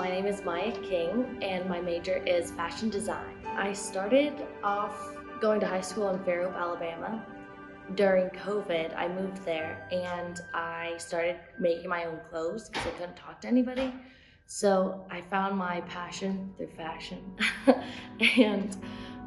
My name is Miah King and my major is fashion design. I started off going to high school in Fairhope, Alabama. During COVID, I moved there and I started making my own clothes because I couldn't talk to anybody. So I found my passion through fashion. and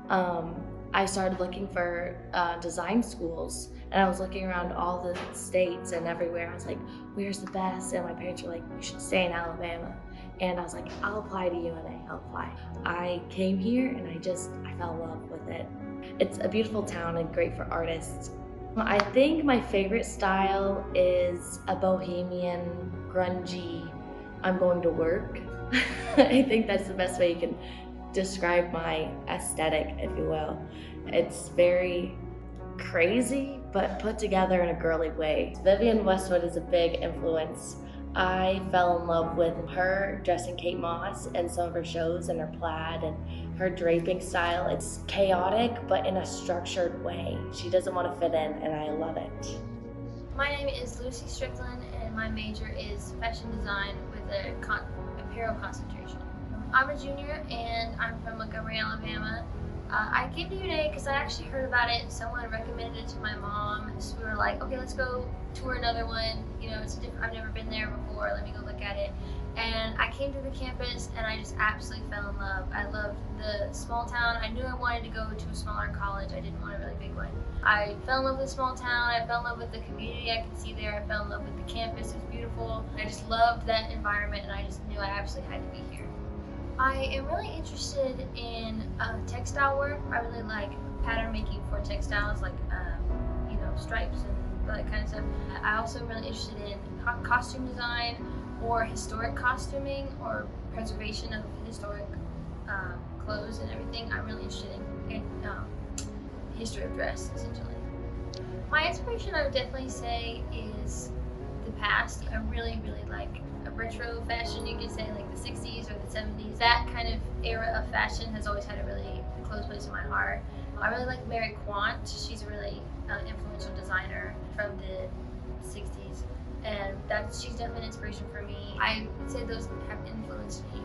um, I started looking for design schools, and I was looking around all the states and everywhere. I was like, where's the best? And my parents were like, you should stay in Alabama. And I was like, I'll apply to UNA, I'll apply. I came here and I fell in love with it. It's a beautiful town and great for artists. I think my favorite style is a bohemian, grungy, I'm going to work. I think that's the best way you can describe my aesthetic, if you will. It's very crazy, but put together in a girly way. Vivienne Westwood is a big influence. I fell in love with her dressing Kate Moss and some of her shows and her plaid and her draping style. It's chaotic, but in a structured way. She doesn't want to fit in, and I love it. My name is Lucy Strickland, and my major is fashion design with a apparel concentration. I'm a junior, and I'm from Montgomery, Alabama. I came to UNA because I actually heard about it and someone recommended it to my mom. So we were like, okay, let's go tour another one. You know, it's different. I've never been there before. Let me go look at it. And I came to the campus and I just absolutely fell in love. I loved the small town. I knew I wanted to go to a smaller college. I didn't want a really big one. I fell in love with the small town. I fell in love with the community I could see there. I fell in love with the campus. It was beautiful. I just loved that environment and I just knew I absolutely had to be here. I am really interested in textile work. I really like pattern making for textiles, like you know, stripes and that kind of stuff. I also am really interested in costume design or historic costuming or preservation of historic clothes and everything. I'm really interested in history of dress, essentially. My inspiration, I would definitely say, is the past. I really like a retro fashion, you could say, like the 60s or the 70s. That kind of era of fashion has always had a really close place in my heart. I really like Mary Quant. She's a really influential designer from the 60s, and she's definitely an inspiration for me. I would say those have influenced me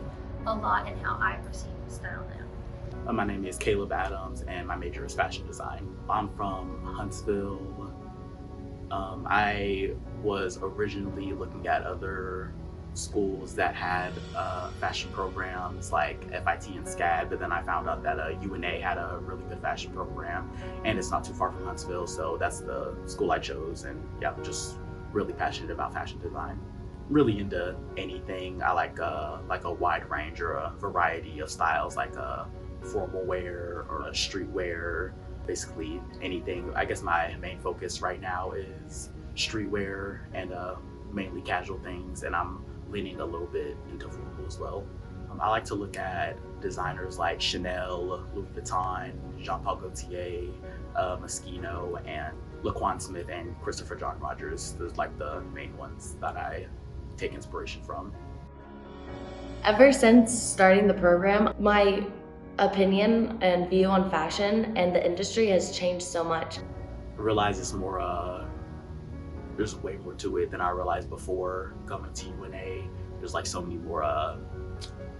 a lot in how I perceive style now. My name is Caleb Adams and my major is fashion design. I'm from Huntsville. I was originally looking at other schools that had fashion programs like FIT and SCAD, but then I found out that UNA had a really good fashion program and it's not too far from Huntsville, so that's the school I chose. And yeah, I'm just really passionate about fashion design. Really into anything. I like a wide range or a variety of styles, like formal wear or a streetwear, basically anything. I guess my main focus right now is streetwear and mainly casual things, and I'm leaning a little bit into formal as well. I like to look at designers like Chanel, Louis Vuitton, Jean-Paul Gaultier, Moschino, and Laquan Smith and Christopher John Rogers. Those like the main ones that I take inspiration from. Ever since starting the program, my opinion and view on fashion and the industry has changed so much. I realize it's more, there's way more to it than I realized before coming to UNA. There's like so many more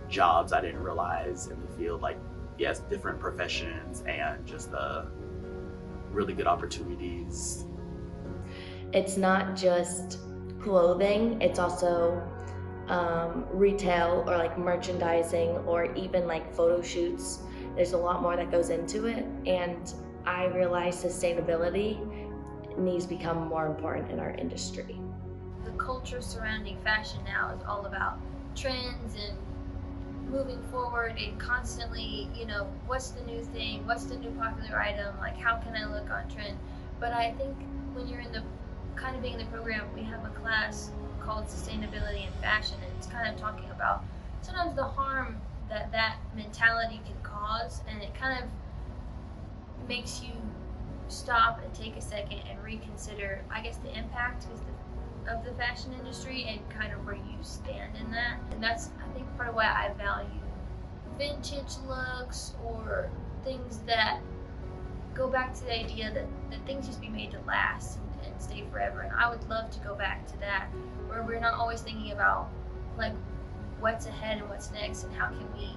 jobs I didn't realize in the field, like yes, different professions and just really good opportunities. It's not just clothing, it's also retail or like merchandising or even like photo shoots. There's a lot more that goes into it, and I realize sustainability needs to become more important in our industry. The culture surrounding fashion now is all about trends and moving forward and constantly, you know, what's the new thing, what's the new popular item, like how can I look on trend. But I think when you're in the kind of being in the program, we have a class called Sustainability in Fashion, and it's kind of talking about sometimes the harm that that mentality can cause, and it kind of makes you stop and take a second and reconsider, I guess, the impact of the fashion industry and kind of where you stand in that. And that's, I think, part of why I value vintage looks or things that go back to the idea that things just be made to last and stay forever. And I would love to go back to that, where we're not always thinking about like what's ahead and what's next, and how can we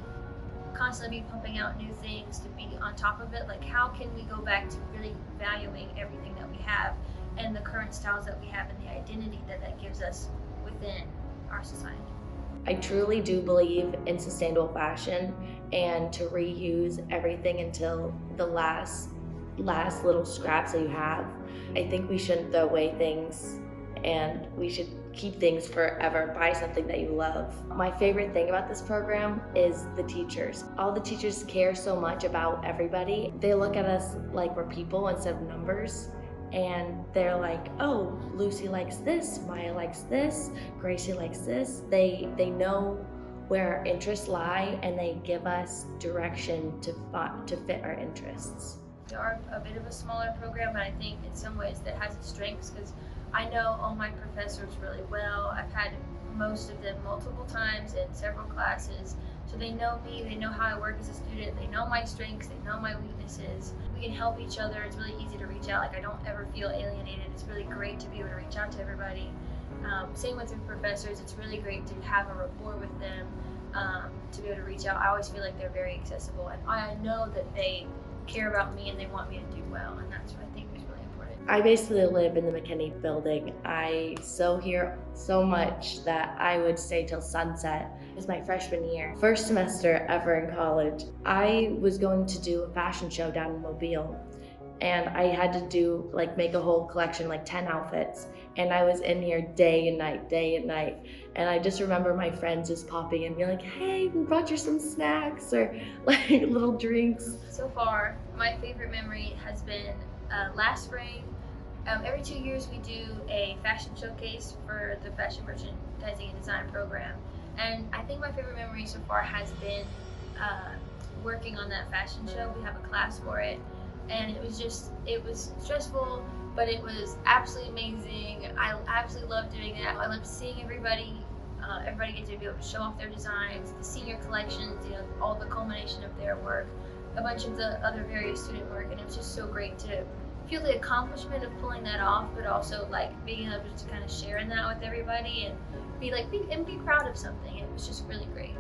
constantly be pumping out new things to be on top of it. Like, how can we go back to really valuing everything that we have and the current styles that we have and the identity that that gives us within our society. I truly do believe in sustainable fashion and to reuse everything until the last little scraps that you have. I think we shouldn't throw away things, and we should keep things forever. Buy something that you love. My favorite thing about this program is the teachers. All the teachers care so much about everybody. They look at us like we're people instead of numbers. And they're like, oh, Lucy likes this, Miah likes this, Gracie likes this. They know where our interests lie, and they give us direction to fit our interests. We are a bit of a smaller program, but I think in some ways that has its strengths, because I know all my professors really well. I've had most of them multiple times in several classes, so they know me, they know how I work as a student, they know my strengths, they know my weaknesses. We can help each other. It's really easy to reach out. Like, I don't ever feel alienated. It's really great to be able to reach out to everybody. Same with the professors. It's really great to have a rapport with them, to be able to reach out. I always feel like they're very accessible, and I know that they care about me and they want me to do well, and that's what I think is really important. I basically live in the McKinney building. I sew here so much that I would stay till sunset. It was my freshman year, first semester ever in college. I was going to do a fashion show down in Mobile, and I had to make a whole collection, like 10 outfits. And I was in here day and night. And I just remember my friends just popping in and being like, hey, we brought you some snacks or like little drinks. So far, my favorite memory has been last spring. Every 2 years we do a fashion showcase for the fashion merchandising and design program. And I think my favorite memory so far has been working on that fashion show. We have a class for it. And it was stressful, but it was absolutely amazing. I absolutely loved doing that. I loved seeing everybody get to be able to show off their designs, the senior collections, all the culmination of their work, a bunch of the other various student work, and it was just so great to feel the accomplishment of pulling that off, but also like being able to kind of share in that with everybody and be proud of something. It was just really great.